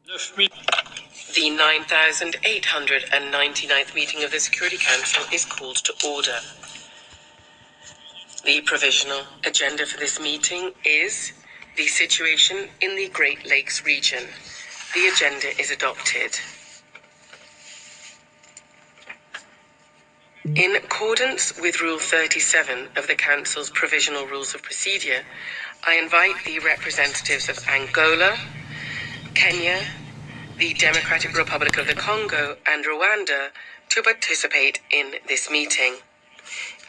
The 9,899th meeting of the Security Council is called to order. The provisional agenda for this meeting is the situation in the Great Lakes region. The agenda is adopted. In accordance with Rule 37 of the Council's Provisional Rules of Procedure, I invite the representatives of Angola, Kenya, the Democratic Republic of the Congo, and Rwanda to participate in this meeting.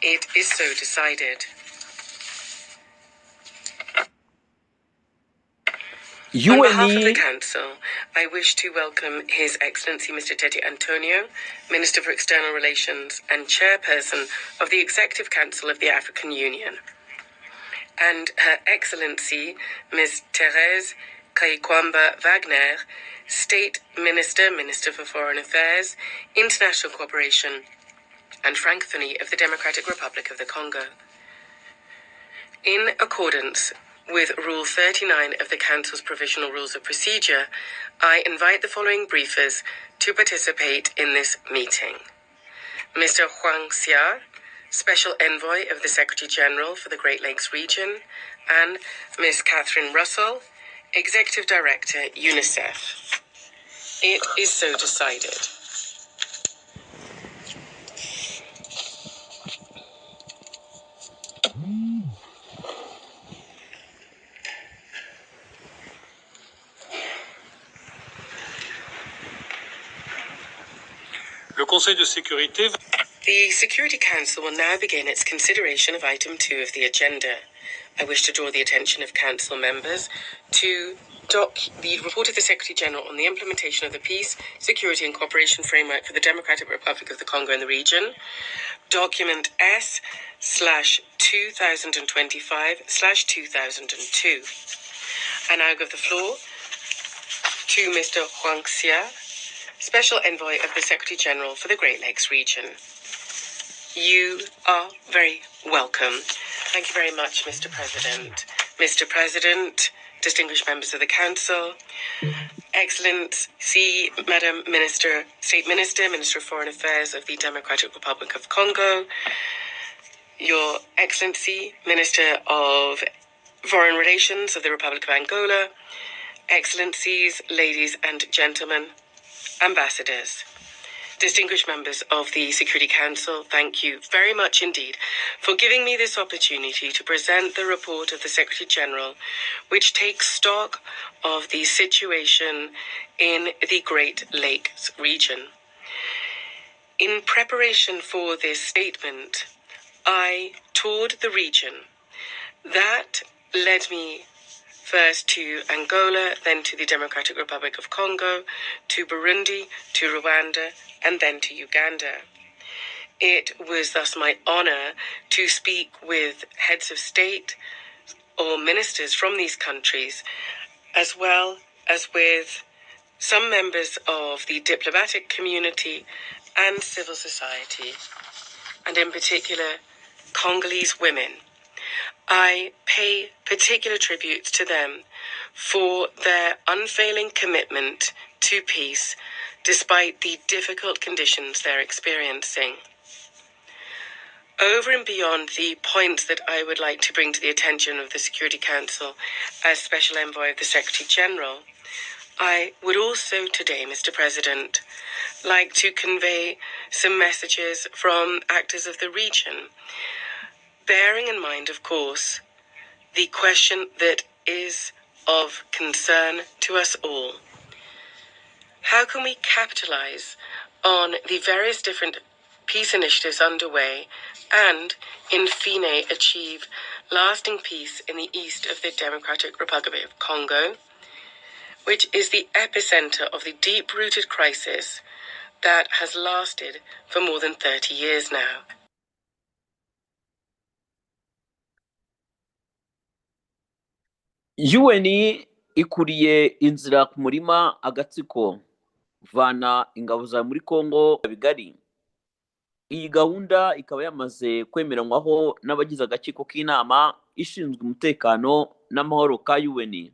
It is so decided. On behalf of the Council, I wish to welcome His Excellency Mr. Tete Antonio, Minister for External Relations and Chairperson of the Executive Council of the African Union, and Her Excellency Ms. Thérèse Kayikwamba Wagner, State Minister, Minister for Foreign Affairs, International Cooperation and Francophonie of the Democratic Republic of the Congo. In accordance with Rule 39 of the Council's Provisional Rules of Procedure, I invite the following briefers to participate in this meeting. Mr. Huang Xia, Special Envoy of the Secretary-General for the Great Lakes region, and Ms. Catherine Russell, Executive Director, UNICEF. It is so decided. Le Conseil de sécurité. The Security Council will now begin its consideration of Item 2 of the agenda. I wish to draw the attention of Council members to the report of the Secretary-General on the implementation of the Peace, Security and Cooperation Framework for the Democratic Republic of the Congo and the region, document S/2025/2002. I now give the floor to Mr. Huang Xia, Special Envoy of the Secretary-General for the Great Lakes region. You are very welcome. Thank you very much, Mr. President. Mr. President, distinguished members of the Council, Excellency, Madam Minister, State Minister, Minister of Foreign Affairs of the Democratic Republic of Congo, Your Excellency, Minister of Foreign Relations of the Republic of Angola, Excellencies, ladies and gentlemen, ambassadors, distinguished members of the Security Council, thank you very much indeed for giving me this opportunity to present the report of the Secretary-General, which takes stock of the situation in the Great Lakes region. In preparation for this statement, I toured the region. That led me first to Angola, then to the Democratic Republic of Congo, to Burundi, to Rwanda, and then to Uganda. It was thus my honor to speak with heads of state or ministers from these countries, as well as with some members of the diplomatic community and civil society, and in particular, Congolese women. I pay particular tributes to them for their unfailing commitment to peace despite the difficult conditions they're experiencing. Over and beyond the points that I would like to bring to the attention of the Security Council as Special Envoy of the Secretary-General, I would also today, Mr. President, like to convey some messages from actors of the region, bearing in mind, of course, the question that is of concern to us all. How can we capitalize on the various different peace initiatives underway and, in fine, achieve lasting peace in the east of the Democratic Republic of Congo, which is the epicenter of the deep-rooted crisis that has lasted for more than 30 years now? UN ikuriye inzira ku Murima Agatsiko vana ingabo za muri Kongo bigari. Iyi gahunda ikaba yamaze kwemeranywaho n'abagize agatsiko k'inama ishinzwe umutekano n'amahoro ka UN.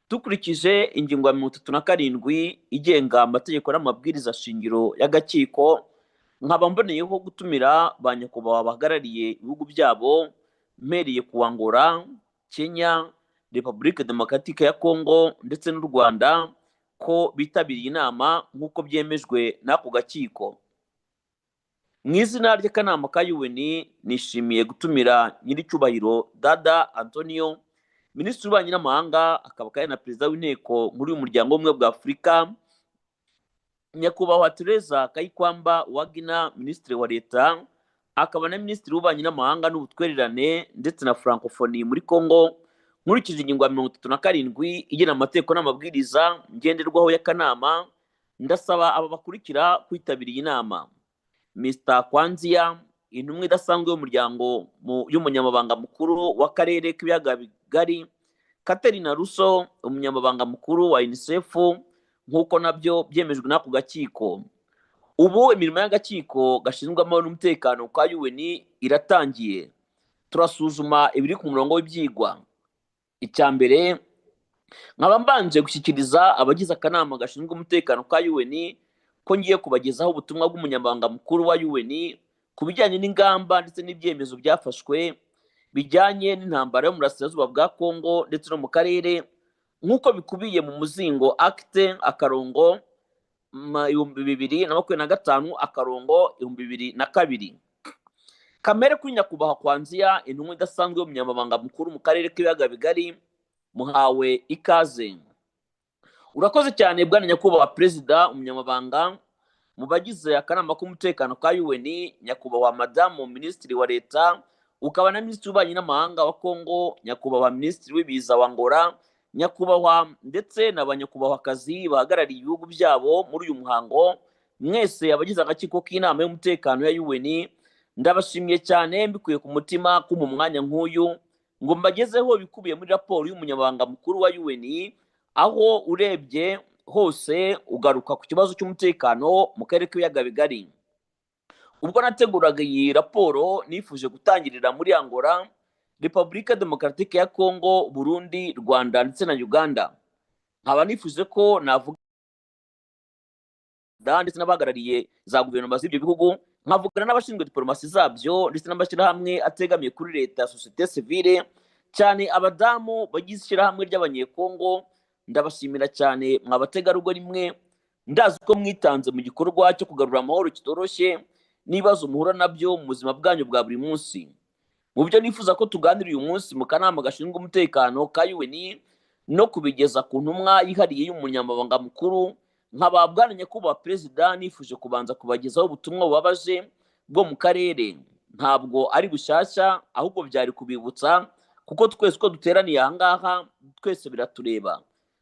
dukurikije ingingo ya 37 igenga amategeko n'amabwiriza shingiro y'Agatsiko, nkaba mboneyeho gutumira ba nyakubahwa bahagarariye ibihugu byabo mpereye ku Angola, Kenya, Repubulika Demokaratike ya Congo ndetse n'u Rwanda ko bitabiriye inama nk'uko byemejwe n'ako gatsiko. Mu izina ry'akanama ka UN nishimiye gutumira nyiricyubahiro Dada Antonio, Minisitiri w'Ububanyi n'Amahanga, akaba kandi na Perezida w'Inteko muri uyu muryango w'ubumwe bwa Afurika, nyakubahwa Teresa Kayikwamba Wagner, Minisitiri wa Leta, akaba na Minisitiri w'Ububanyi n'Amahanga n'Ubutwererane ndetse na Francophonie muri Congo. Nkurikije ingingo ya 37 igena amategeko n'amabwiriza ngenderwaho y'akanama, ndasaba aba bakurikira kwitabira iyi nama: Mr. Kwanzia, intumwa idasanzwe y'umuryango y'umunyamabanga mukuru w'akarere k'ibiyaga bigari; Katerina Russo, umunyamabanga mukuru wa UNICEF, nk'uko nabyo byemejwe n'ako gatsiko. Ubu imirimo y'agatsiko gashinzwe amahoro n'umutekano kwa UN iratangiye. Turasuzuma ibiri ku murongo w'ibyigwa. Icya mbere, nkaba mbanje gushyikiriza abagize akanama gashinzwe umutekano ka UN ko ngiye kubagezaho ubutumwa bw'umunyamabanga mukuru wa UN ku bijyanye n'ingamba ndetse n'ibyemezo byafashwe bijyanye n'intambara yo mu burasirazuba bwa Congo ndetse no mu karere, nk'uko bikubiye mu muzingo Acte akarongo 2025 akarongo 2022. Kamere kuri nyakubahwa Kwanzia, intumwa idasanzwe y'umunyamabanga mukuru mu karere k'ibiyaga bigari, muhawe ikaze. Urakoze cyane bwana nyakubahwa Perezida, umunyamabanga mu bagize akanama k'umutekano ka UN, nyakubahwa Madamu Minisitiri wa Leta, ukaba na Minisitiri w'Ububanyi n'Amahanga wa Congo, nyakubahwa Minisitiri w'ibiza wa Angola, nyakubahwa ndetse n'abanyakubahwakazi bahagarariye ibihugu byabo muri uyu muhango. Mwese abagize agatsiko k'inama y'umutekano ya UN, ndabashimiye cyane mbikuye ku mutima ko mu mwanya nk'uyu ngo mbagezeho bikubiye muri raporo y'umunyamabanga mukuru wa UN, aho urebye hose ugaruka ku kibazo cy'umutekano mu karere k'ibiyaga bigari. Ubwo nateguraga iyi raporo nifuje gutangirira muri Angola, Repubulika Demokaratike ya Congo, Burundi, Rwanda ndetse na Uganda. Nkaba nifuje ko navuga ndetse n'abahagarariye za guverinoma z'ibyo bihugu, nkavugana n'abashinzwe diplomasi zabyo ndetse n'amashyirahamwe ategamiye kuri leta ya societe civile, cyane abadamu bagize ishyirahamwe ry'abanyekongo. Ndabashimira cyane mwabategarugori mwe, ndazi ko mwitanze mu gikorwa cyo kugarura amahoro kitoroshye n'ibibazo muhura nabyo mu buzima bwanyu bwa buri munsi. Mu byo nifuza ko tuganira uyu munsi mu kanama gashinzwe umutekano ka UN no kubigeza ku ntumwa yihariye y'umunyamabanga mukuru, nkaba bwana nyakubahwa Perezida nifuje kubanza kubagezaho ubutumwa bubabaje bwo mu karere. Ntabwo ari bushyashya, ahubwo byari kubibutsa, kuko twese ko duteraniye aha ngaha twese biratureba.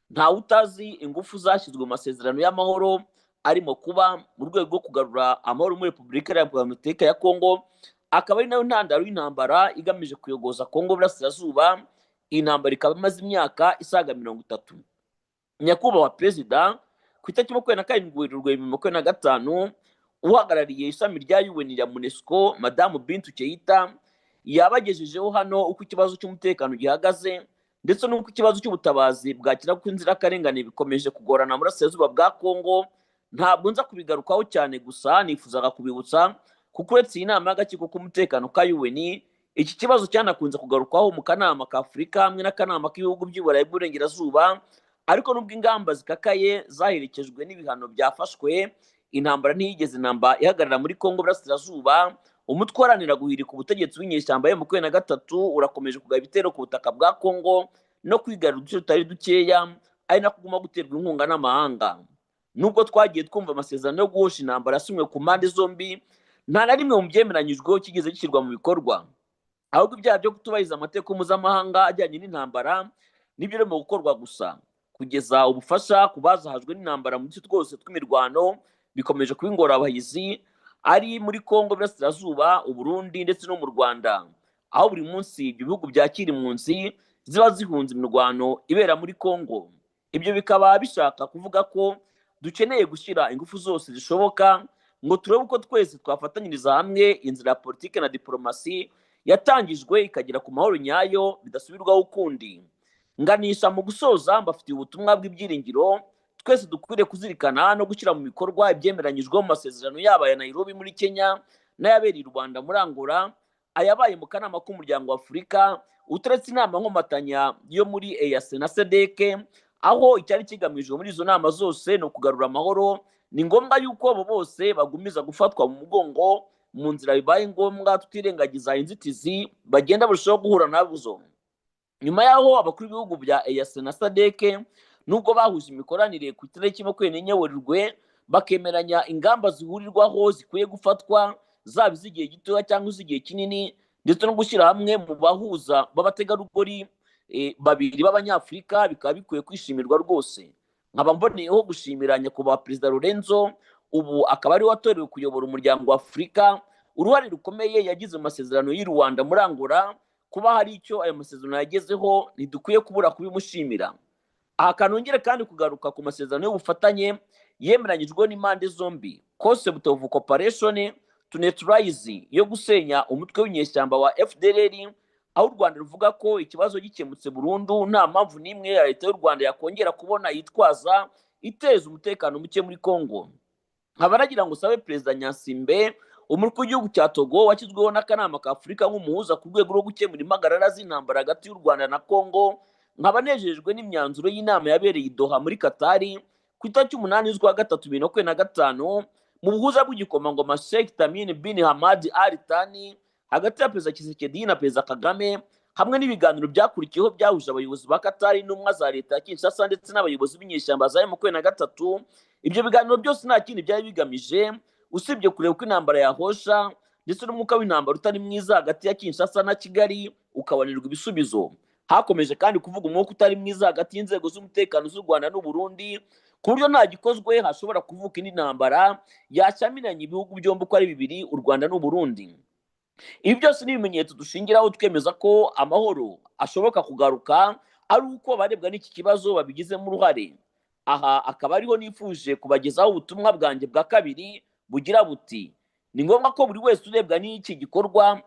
Ntawe utazi ingufu zashyizwe mu masezerano y'amahoro arimo kuba mu rwego rwo kugarura amahoro muri Repubulika Demokaratike ya Congo, akaba ari nayo ntandaro y'intambara igamije kuyogoza Congo burasirazuba. Intambara ikaba imaze imyaka isaga 30. Nyakubahwa Perezida, ku itariki 27 Werurwe 2025, uhagarariye ishami rya UN ya UNESCO, Madamu Bintu Keita, yabagejejeho hano uko ikibazo cy'umutekano gihagaze ndetse n'uko ikibazo cy'ubutabazi bwakira ku inzirakarengane bikomeje kugorana mu burasirazuba bwa Congo. Ntabwo nza kubigarukaho cyane, gusa nifuzaga kubibutsa kuko uretse iyi nama y'agatsiko k'umutekano ka UN, iki kibazo cyanakunze kugarukwaho mu kanama ka Afurika hamwe n'akanama k'ibihugu by'Uburayi bw'Uburengerazuba. Ariko nubwo ingamba zikakaye zaherekejwe n'ibihano byafashwe, intambara ntiyigeze namba ihagarara muri Congo burasirazuba. Umutwe uharanira guhirika ubutegetsi w'inyeshyamba ya M23 urakomeje kugaba ibitero ku butaka bwa Congo no kwigarura uduce tutari dukeya, ari nako kuguma guterwa inkunga n'amahanga. Nubwo twagiye twumva amasezerano yo guhosha intambara yasinywe ku mpande zombi, nta na rimwe mu byemeranyijweho kigeze gishyirwa mu bikorwa. Ahubwo ibyaha byo kutubahiriza amategeko mpuzamahanga ajyanye n'intambara nibyo birimo gukorwa gusa. Kugeza ubufasha ku bazahajwe n'intambara mu duce twose tw'imirwano bikomeje kuba ingorabahizi, ari muri Congo burasirazuba, Uburundi ndetse no mu Rwanda, aho buri munsi ibyo bihugu byakira impunzi ziba zihunze imirwano ibera muri Congo. Ibyo bikaba bishaka kuvuga ko dukeneye gushyira ingufu zose zishoboka ngo turebe uko twese twafatanyiriza hamwe inzira ya politike na diplomasi yatangijwe ikagera ku mahoro nyayo bidasubirwaho ukundi. nganisha mu gusoza mbafitiye ubutumwa bw'ibyiringiro twese dukwiriye kuzirikana no gushyira mu bikorwa ibyemeranyijwe mu masezerano yaba ya Nairobi muri Kenya n'ayabereye i Rwanda muri Angola, ayabaye mu kanama k'umuryango wa Afurika, uturetse inama nkomatanya yo muri EAC na SADC, aho icyari kigamijwe muri izo nama zose no kugarura amahoro. Ni ngombwa yuko abo bose bagumiza gufatwa mu mugongo mu nzira bibaye ngombwa, tutirengagiza inzitizi bagenda barushaho guhura nazo. Nyuma yaho abakuru b'ibihugu bya EAC na SADC nubwo bahuje imikoranire ku itariki 24 Werurwe bakemeranya ingamba zihurirwaho zikwiye gufatwa, zaba iz'igihe gitoya cyangwa iz'igihe kinini, ndetse no gushyira hamwe mu bahuza b'abategarugori babiri b'abanyafurika, bikaba bikwiye kwishimirwa rwose. Nkaba mboneyeho gushimira nyakubahwa Perezida Lorenzo, ubu akaba ari watorewe kuyobora umuryango wa Afurika, uruhare rukomeye yagize mu masezerano y'u Rwanda muri Angola. Kuba hari icyo ayo masezerano yagezeho ntidukwiye kubura kubimushimira. Aha kanongere kandi kugaruka ku masezerano y'ubufatanye yemeranyijwe n'impande zombi, concept of cooperation to neutralize, yo gusenya umutwe w'inyeshyamba wa FDLR, aho u Rwanda ruvuga ko ikibazo gikemutse burundu nta mpamvu n'imwe ya leta y'u Rwanda yakongera kubona yitwaza iteza umutekano muke muri Kongo. Nkaba nagira ngo sabe Perezida Nyasimbe, umukuru w'igihugu cya Togo washyizweho n'akanama ka Afurika nk'umuhuza ku rwego rwo gukemura impagarara z'intambara hagati y'u Rwanda na Kongo, nkaba nejejwe n'imyanzuro y'inama yabereye i Doha muri Katari ku itariki 8 z'ukwa gatatu 2025 mu buhuza bw'igikomangoma Sheikh Tamim bin Hamad Al Thani hagati ya Perezida Tshisekedi na Perezida Kagame, hamwe n'ibiganiro byakurikiyeho byahuje abayobozi ba Katari n'umwe za leta ya Kinshasa ndetse n'abayobozi b'inyeshyamba za M23. Ibyo biganiro byose nta kindi byari bigamije usibye kureba uko intambara yahosha ndetse n'umwuka w'intambara utari mwiza hagati ya Kinshasa na Kigali ukabonerwa ibisubizo. Hakomeje kandi kuvuga umwuka utari mwiza hagati y'inzego z'umutekano z'u Rwanda n'u Burundi, ku buryo nta gikozwe hashobora kuvuka indi ntambara yashyamiranye ibihugu byombi uko ari bibiri, u Rwanda n'u Burundi. Ibi byose ni ibimenyetso dushingiraho twemeza ko amahoro ashoboka kugaruka ari uko abarebwa n'iki kibazo babigizemo uruhare. Aha akaba ariho nifuje kubagezaho ubutumwa bwanjye bwa kabiri bugira buti: ni ngombwa ko buri wese urebwa n'iki gikorwa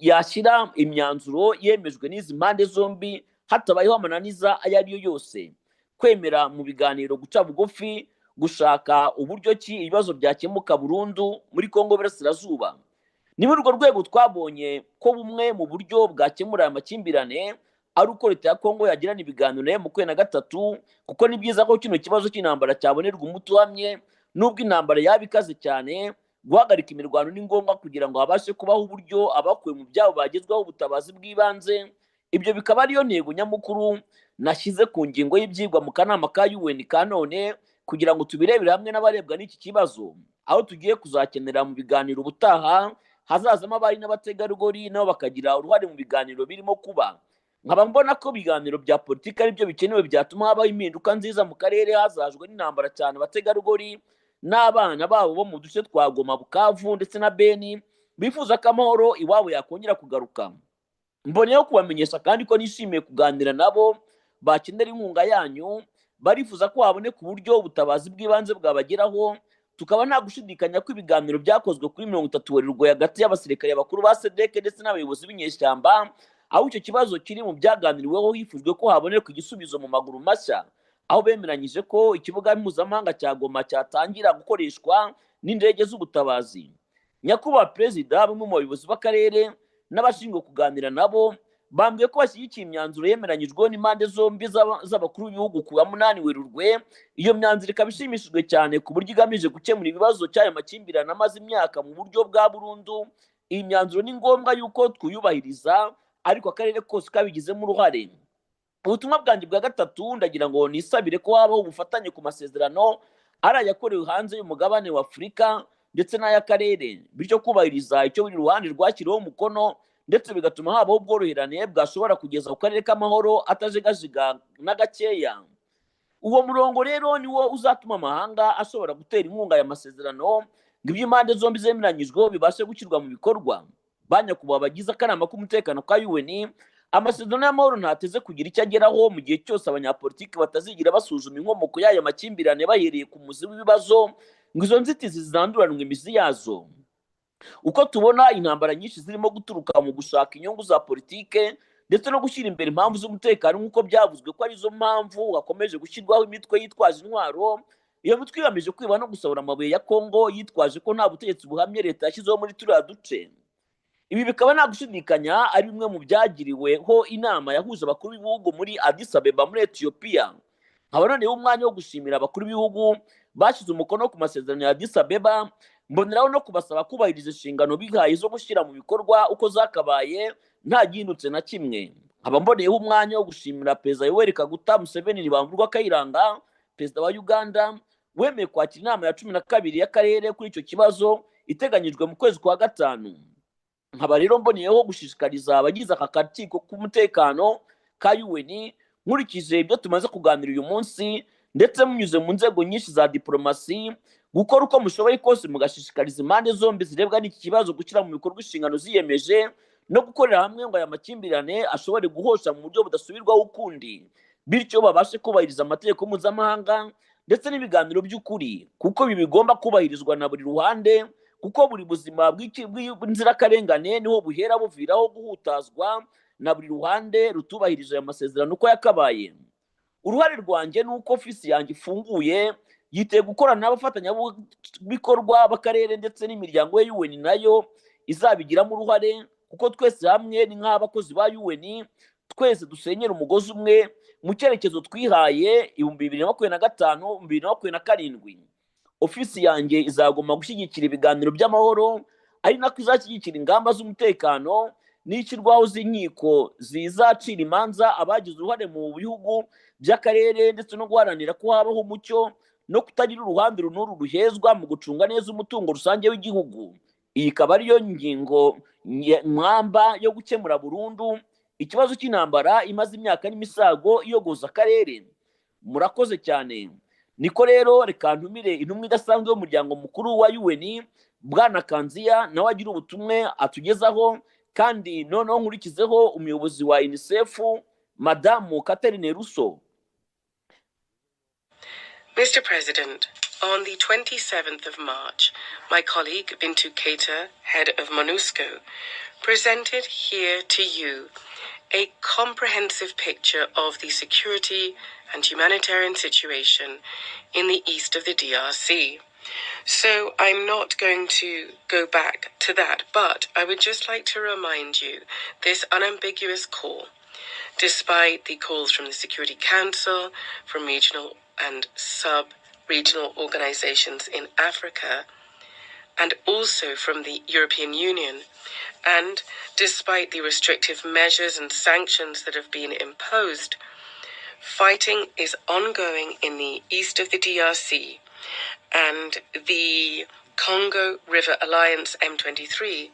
yashyira imyanzuro yemejwe n'izi mpande zombi hatabayeho amananiza ayo ariyo yose, kwemera mu biganiro guca bugufi, gushaka uburyo ki ibibazo byakemuka burundu muri Kongo Burasirazuba. Ni muri urwo rwego twabonye ko bumwe mu buryo bwakemura amakimbirane ari uko leta ya Kongo yagirana ibiganiro nayo mu kwezi na gatatu, kuko ni byiza ko kino kibazo cy'intambara cyabonerwa umuti uhamye. Nubwo intambara yaba ikaze cyane, guhagarika imirwano ni ngombwa kugira ngo habashe kubaho uburyo abakuwe mu byabo bagezwaho ubutabazi bw'ibanze. Ibyo bikaba ariyo ntego nyamukuru nashyize ku ngingo y'ibyigwa mu kanama ka UN ka none, kugira ngo tubirebere hamwe n'abarebwa n'iki kibazo, aho tugiye kuzakenera mu biganiro ubutaha hazazamo abari n'abategarugori nabo bakagira uruhare mu biganiro birimo kuba. Nkaba mbona ko ibiganiro bya politiki ari byo bikenewe byatuma habaho impinduka nziza mu karere hazajwe n'intambara cyane abategarugori n'abana babo bo mu duce twa Goma, Bukavu ndetse na Beni bifuza ko amahoro iwabo yakongera kugaruka. Mboneyeho kubamenyesha kandi ko nishimiye kuganira nabo bakenera inkunga yanyu, barifuza ko haboneka uburyo ubutabazi bw'ibanze bwabageraho. Tukaba nta gushidikanya ko ibiganiro byakozwe kuri 30 Werurwe hagati y'abasirikare bakuru ba SADC ndetse n'abayobozi b'inyeshyamba, aho icyo kibazo kiri mu byaganiriweho hifujwe ko haboneka igisubizo mu maguru mashya, aho bemeranyije ko ikibuga mpuzamahanga cya Goma cyatangira gukoreshwa n'indege z'ubutabazi. Nyakubahwa Perezida, bamwe mu bayobozi b'akarere n'abashinzwe kuganira nabo bambwiye ko bashyigikiye imyanzuro yemeranyijwe n'impande zombi z'abakuru b'ibihugu ku wa 8 Werurwe. Iyo myanzuro ikaba ishimishijwe cyane ku buryo igamije gukemura ibibazo cy'ayo makimbirane amaze imyaka mu buryo bwa burundu. Iyi myanzuro ni ngombwa yuko twuyubahiriza, ariko akarere kose kabigizemo uruhare. Ubutumwa bwanjye bwa gatatu ndagira ngo nisabire ko habaho ubufatanye ku masezerano ari ayakorewe hanze y'umugabane wa Afurika ndetse n'ay'akarere, bityo kubahiriza icyo buri ruhande rwashyiriweho umukono, ndetse bigatuma habaho ubworoherane bwashobora kugeza ku karere k'amahoro atajegajiga na gakeya. Uwo murongo rero niwo uzatuma amahanga ashobora gutera inkunga aya masezerano ngo ibyo impande zombi zemeranyijwe bibashe gushyirwa mu bikorwa. Banyakubahwa bagize akanama k'umutekano ka UN, amasezerano y'amahoro ntateze kugira icyo ageraho mu gihe cyose abanyapolitiki batazigira basuzuma inkomoko y'aya makimbirane bahereye ku muzi w'ibibazo ngo izo nzitizi ziranduranwe imizi yazo. Uko tubona intambara nyinshi zirimo guturuka mu gushaka inyungu za politike ndetse no gushyira imbere impamvu z'umutekano nk'uko byavuzwe ko arizo mpamvu hakomeje gushyirwaho imitwe yitwaje intwaro. Iyo mitwe igamije kwiba no gusahura amabuye ya Kongo yitwaje ko nta butegetsi buhamye leta yashyizeho muri turiya duce. Ibi bikaba nta gushidikanya ari bimwe mu byagiriweho inama yahuje abakuru b'ibihugu muri Addis Abeba muri Ethiopia. Nkaba noneho umwanya wo gushimira abakuru b'ibihugu bashyize umukono ku masezerano ya Addis Abeba, mboneraho no kubasaba kubahiriza inshingano bihaye zo gushyira mu bikorwa uko zakabaye nta gihindutse na kimwe. Nkaba mboneyeho umwanya wo gushimira Perezida Yoweri Kaguta Museveni Bamvurwa Kayiranga, Perezida wa Uganda, wemeye kwakira inama ya 12 y'akarere kuri icyo kibazo iteganyijwe mu kwezi kwa gatanu. Nkaba rero mboneyeho gushishikariza abagize aka gatsiko k'umutekano ka UN, nkurikije ibyo tumaze kuganira uyu munsi ndetse munyuze mu nzego nyinshi za diplomasi, gukora uko mushoboye kose mugashishikariza impande zombi zirebwa n'iki kibazo gushyira mu bikorwa inshingano ziyemeje no gukorera hamwe ngo aya makimbirane ashobore guhosha mu buryo budasubirwaho ukundi, bityo babashe kubahiriza amategeko mpuzamahanga ndetse n'ibiganiro by'ukuri, kuko ibi bigomba kubahirizwa na buri ruhande, kuko buri buzima bw'inzirakarengane niho buhera buviraho guhutazwa na buri ruhande rutubahirije aya masezerano uko yakabaye. Uruhare rwanjye nuko ofisi yanjye ifunguye, yiteye gukorana n'abafatanyabikorwa b'akarere ndetse n'imiryango ya UN nayo izabigiramo uruhare, kuko twese hamwe ni nk'abakozi ba UN, twese dusenyera umugozi umwe mu cyerekezo twihaye 2025-2027. Ofisi yanjye izagomba gushyigikira ibiganiro by'amahoro, ari nako izashyigikira ingamba z'umutekano n'ishyirwaho z'inkiko zizacira imanza abagize uruhare mu bihugu by'akarere, ndetse no guharanira ko habaho umucyo no kutagira uruhande runuru ruhezwa mu gucunga neza umutungo rusange w'igihugu. Iyi ikaba ariyo ngingo mwamba yo gukemura burundu ikibazo cy'intambara imaze imyaka n'imisago iyogoza akarere. Murakoze cyane. Niko rero reka ntumire intumwa idasanzwe y'umuryango mukuru wa UN, Bwana Kanziya, nawe agira ubutumwe atugezaho, kandi noneho nkurikizeho umuyobozi wa UNICEF, Madamu Catherine Russo. Mr. President, on the 27th of March, my colleague Bintu Keita, head of MONUSCO, presented here to you a comprehensive picture of the security and humanitarian situation in the east of the DRC. So I'm not going to go back to that, but I would just like to remind you this unambiguous call, despite the calls from the Security Council, from regional and sub-regional organizations in Africa, and also from the European Union, and despite the restrictive measures and sanctions that have been imposed, fighting is ongoing in the east of the DRC, and the Congo River Alliance M23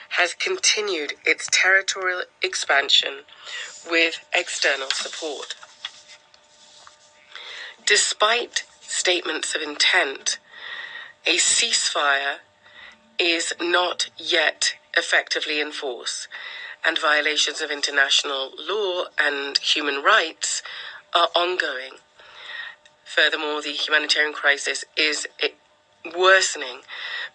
has continued its territorial expansion with external support. Despite statements of intent, a ceasefire is not yet effectively in force, and violations of international law and human rights are ongoing. Furthermore, the humanitarian crisis is worsening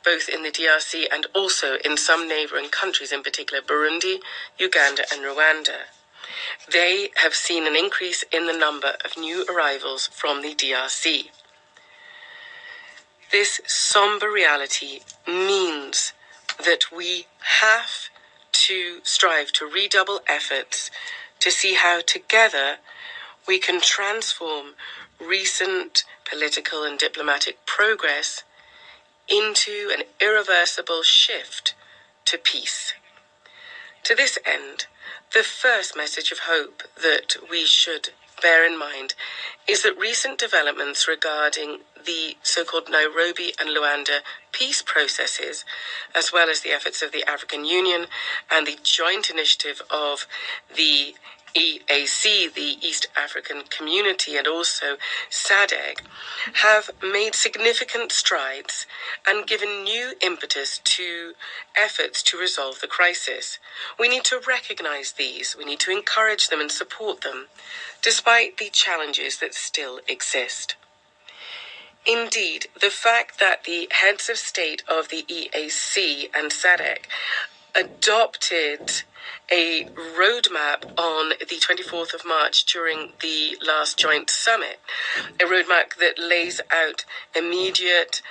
both in the DRC and also in some neighboring countries, in particular Burundi, Uganda, and Rwanda. They have seen an increase in the number of new arrivals from the DRC. This somber reality means that we have to strive to redouble efforts to see how together we can transform recent political and diplomatic progress into an irreversible shift to peace. To this end, the first message of hope that we should bear in mind is that recent developments regarding the so-called Nairobi and Luanda peace processes, as well as the efforts of the African Union and the joint initiative of the EAC, the East African Community, and also SADC, have made significant strides and given new impetus to efforts to resolve the crisis. We need to recognize these, we need to encourage them and support them, despite the challenges that still exist. Indeed, the fact that the heads of state of the EAC and SADC adopted a roadmap on the 24th of March during the last joint summit, a roadmap that lays out immediate,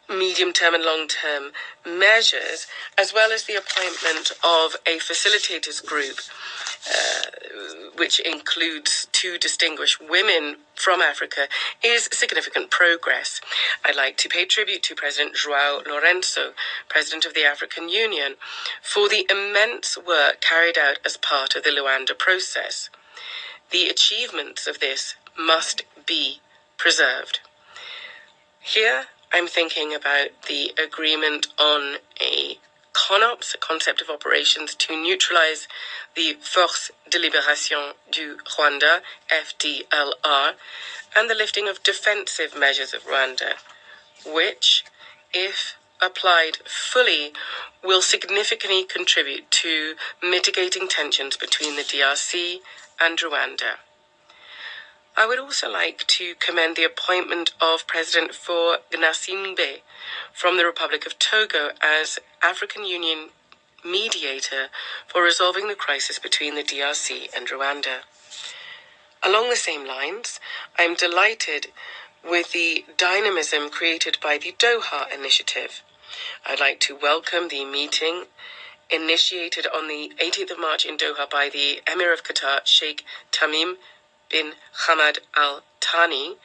medium-term and long-term measures, as well as the appointment of a facilitators group, which includes 2 distinguished women from Africa, is significant progress. I'd like to pay tribute to President João Lourenço, President of the African Union, for the immense work carried out as part of the Luanda process. The achievements of this must be preserved. Here, I'm thinking about the agreement on a CONOPS, a concept of operations to neutralize the Force de Libération du Rwanda, FDLR, and the lifting of defensive measures of Rwanda, which, if applied fully, will significantly contribute to mitigating tensions between the DRC and Rwanda. I would also like to commend the appointment of President Faure Gnassingbé from the Republic of Togo as African Union mediator for resolving the crisis between the DRC and Rwanda. Along the same lines, I am delighted with the dynamism created by the Doha Initiative. I'd like to welcome the meeting initiated on the 18th of March in Doha by the Emir of Qatar, Sheikh Tamim bin Hamad Al Thani,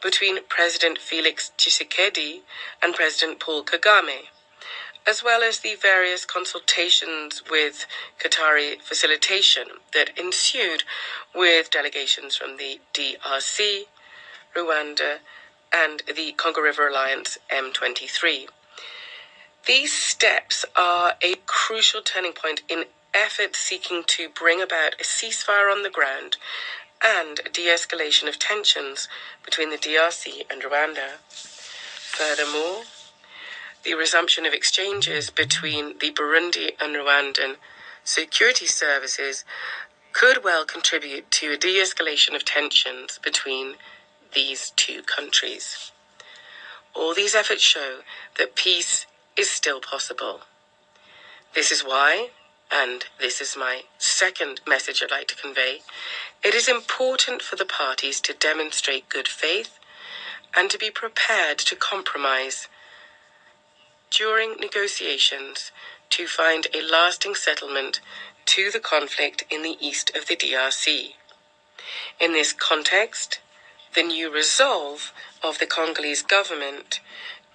between President Felix Tshisekedi and President Paul Kagame, as well as the various consultations with Qatari facilitation that ensued with delegations from the DRC, Rwanda, and the Congo River Alliance M23. These steps are a crucial turning point in efforts seeking to bring about a ceasefire on the ground and de-escalation of tensions between the DRC and Rwanda. Furthermore, the resumption of exchanges between the Burundi and Rwandan security services could well contribute to a de-escalation of tensions between these 2 countries. All these efforts show that peace is still possible. This is why, and this is my second message I'd like to convey, it is important for the parties to demonstrate good faith and to be prepared to compromise during negotiations to find a lasting settlement to the conflict in the east of the DRC. In this context, the new resolve of the Congolese government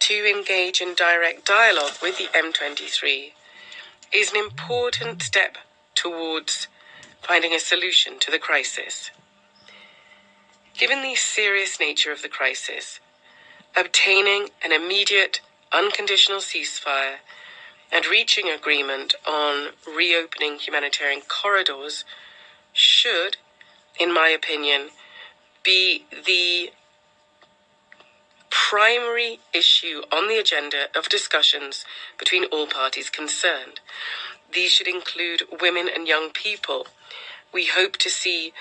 to engage in direct dialogue with the M23 is an important step towards finding a solution to the crisis. Given the serious nature of the crisis, obtaining an immediate, unconditional ceasefire and reaching agreement on reopening humanitarian corridors should, in my opinion, be the primary issue on the agenda of discussions between all parties concerned. These should include women and young people. We hope to see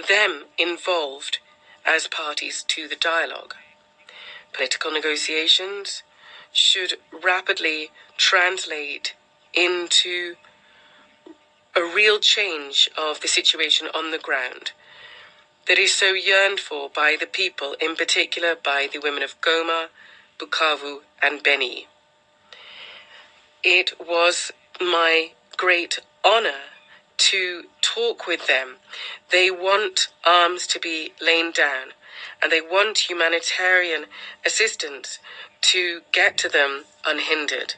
them involved as parties to the dialogue. Political negotiations should rapidly translate into a real change of the situation on the ground that is so yearned for by the people, in particular by the women of Goma, Bukavu, and Beni. It was my great honor to talk with them. They want arms to be laid down, and they want humanitarian assistance to get to them unhindered.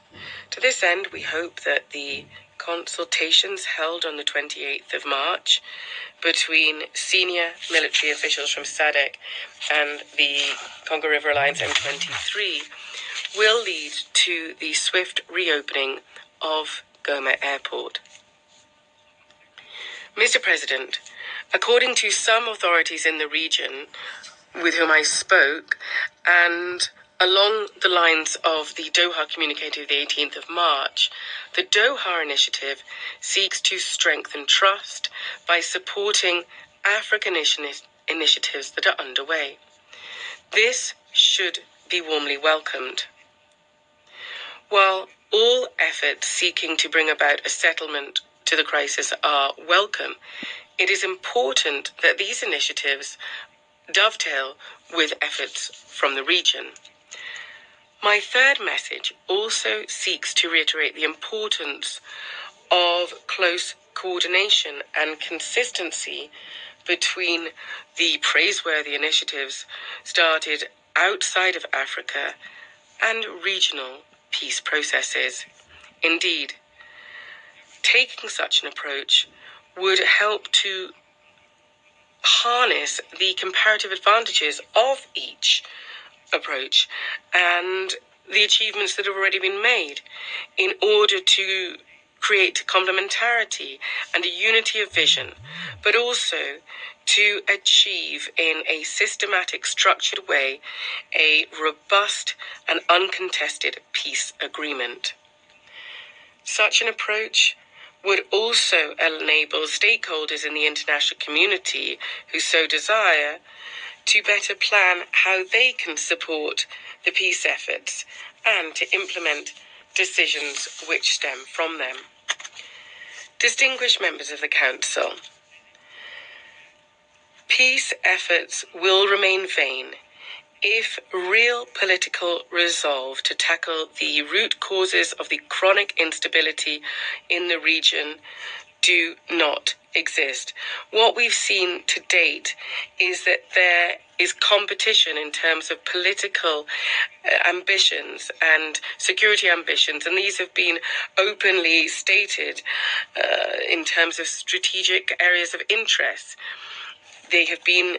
To this end, we hope that the consultations held on the 28th of March between senior military officials from SADC and the Congo River Alliance M23 will lead to the swift reopening of Goma Airport. Mr. President, according to some authorities in the region with whom I spoke, and along the lines of the Doha communique of the 18th of March, the Doha Initiative seeks to strengthen trust by supporting African initiatives that are underway. This should be warmly welcomed. While all efforts seeking to bring about a settlement to the crisis are welcome, it is important that these initiatives dovetail with efforts from the region. My third message also seeks to reiterate the importance of close coordination and consistency between the praiseworthy initiatives started outside of Africa and regional peace processes. Indeed, taking such an approach would help to harness the comparative advantages of each approach and the achievements that have already been made in order to create complementarity and a unity of vision, but also to achieve in a systematic, structured way a robust and uncontested peace agreement. Such an approach would also enable stakeholders in the international community who so desire to better plan how they can support the peace efforts and to implement decisions which stem from them. Distinguished members of the Council, peace efforts will remain vain if real political resolve to tackle the root causes of the chronic instability in the region do not exist. What we've seen to date is that there is competition in terms of political ambitions and security ambitions, and these have been openly stated in terms of strategic areas of interest. They have been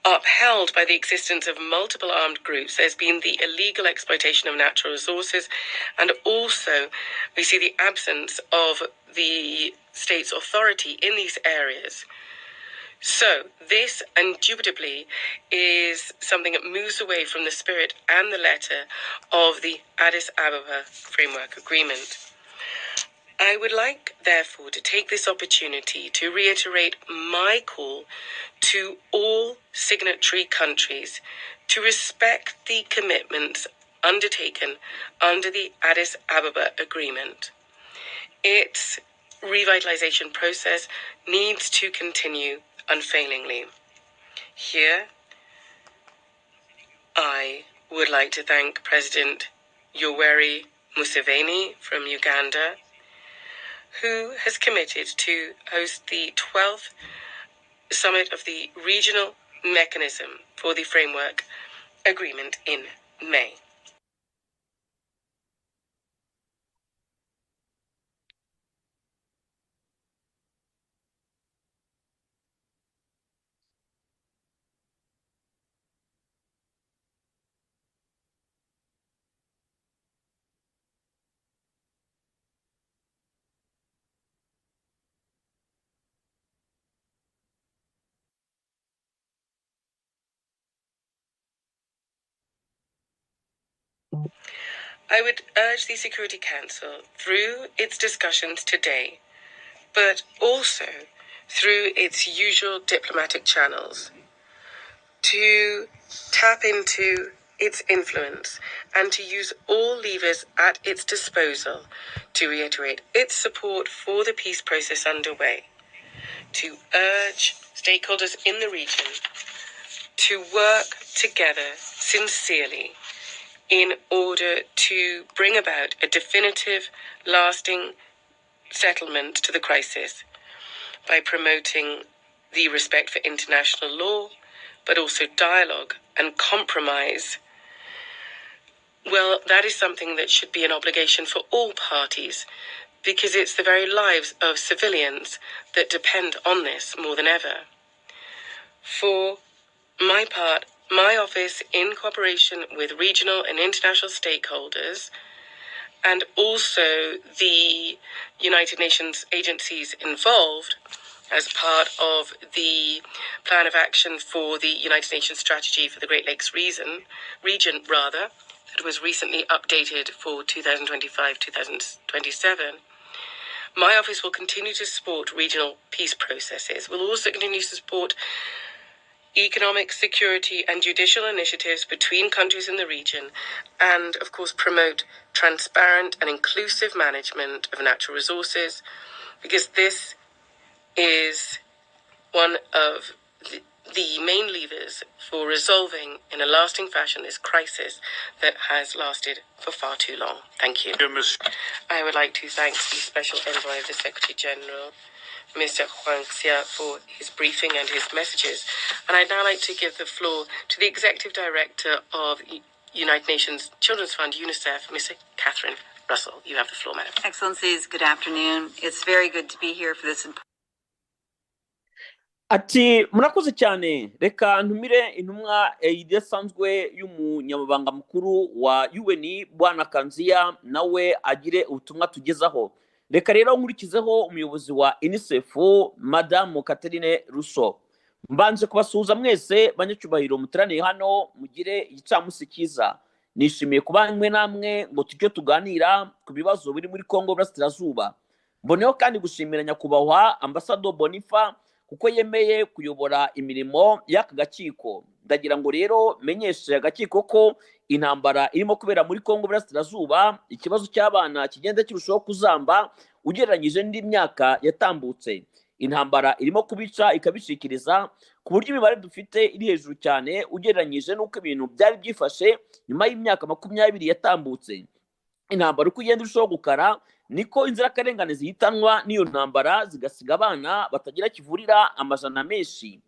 upheld by the existence of multiple armed groups. There's been the illegal exploitation of natural resources, and also we see the absence of the state's authority in these areas. So this indubitably is something that moves away from the spirit and the letter of the Addis Ababa Framework Agreement. I would like, therefore, to take this opportunity to reiterate my call to all signatory countries to respect the commitments undertaken under the Addis Ababa Agreement. Its revitalization process needs to continue unfailingly. Here, I would like to thank President Yoweri Museveni from Uganda, who has committed to host the 12th Summit of the Regional Mechanism for the Framework Agreement in May. I would urge the Security Council, through its discussions today, but also through its usual diplomatic channels, to tap into its influence and to use all levers at its disposal to reiterate its support for the peace process underway, to urge stakeholders in the region to work together sincerely in order to bring about a definitive, lasting settlement to the crisis by promoting the respect for international law, but also dialogue and compromise. Well, that is something that should be an obligation for all parties, because it's the very lives of civilians that depend on this more than ever. For my part, my office, in cooperation with regional and international stakeholders, and also the United Nations agencies involved as part of the Plan of Action for the United Nations Strategy for the Great Lakes region, that was recently updated for 2025-2027, my office will continue to support regional peace processes. We'll also continue to support economic, security and judicial initiatives between countries in the region, and of course promote transparent and inclusive management of natural resources, because this is one of the main levers for resolving in a lasting fashion this crisis that has lasted for far too long. Thank you. I would like to thank the Special Envoy of the Secretary General, Mr. Huang Xia, for his briefing and his messages. And I'd now like to give the floor to the Executive Director of United Nations Children's Fund, UNICEF, Mr. Catherine Russell. You have the floor, Madam. Excellencies, good afternoon. It's very good to be here for this important. ati murakoze cyane reka ntumire intumwa idasanzwe y'umunyamabanga mukuru wa UN bwana Kanziya nawe agire ubutumwa tugezaho. Reka rero nkurikizeho umuyobozi wa UNICEF Madame Catherine Russo. Mbanje kubasuhuza mwese banyacyubahiro muteraniye hano mugire igicamunsi cyiza. Nishimiye kuba mwe namwe ngo tujye tuganira ku bibazo biri muri Kongo Burasirazuba. Mboneho kandi gushimira nyakubahwa Ambassador Bonifa kuko yemeye kuyobora imirimo y'aka gatsiko. Ndagira ngo rero menyeshe agatsiko ko intambara irimo kubera muri Kongo Burasirazuba ikibazo cy'abana kigenda kirushaho kuzamba ugereranyije n'indi myaka yatambutse. Intambara irimo kubica ikabishikiriza ku buryo imibare dufite iri hejuru cyane ugereranyije n'uko ibintu byari byifashe nyuma y'imyaka 20 yatambutse. Intambara uko igenda irushaho gukara niko inzirakarengane zihitanwa n'iyo ntambara zigasiga abana batagira kivurira amajana menshi.